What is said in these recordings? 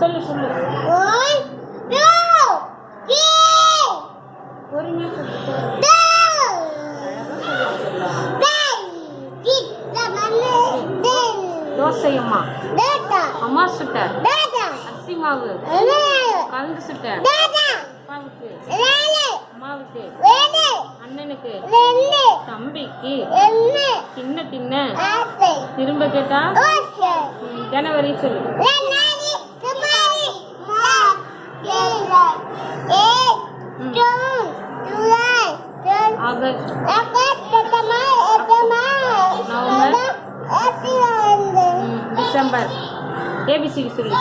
சொல்லு சொல்லு. பொறுமையா சொல்லு. தோசை அம்மா. அம்மா சுட்ட. அரிசி மாவு. கலந்து சுட்ட. அப்பாவுக்கு. அம்மாவுக்கு. அண்ணனுக்கு. தம்பிக்கு. தின்ன தின்ன. திரும்ப கேட்டா ஜனவரி சொல்லு. ஆகஸ்ட். நவம்பர். டிசம்பர். ஏபிசிடி சொல்லு.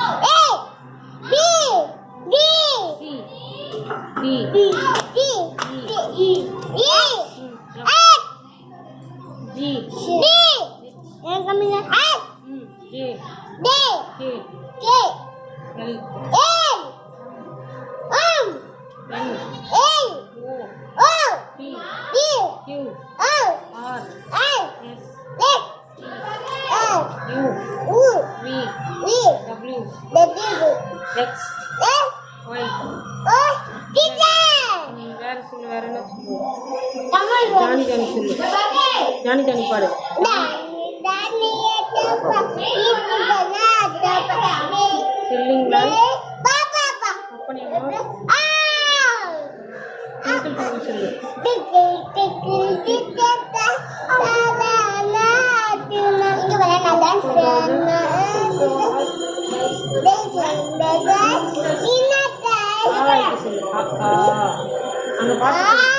ஜானி ஜானி பாடு. அந்த பாட்டு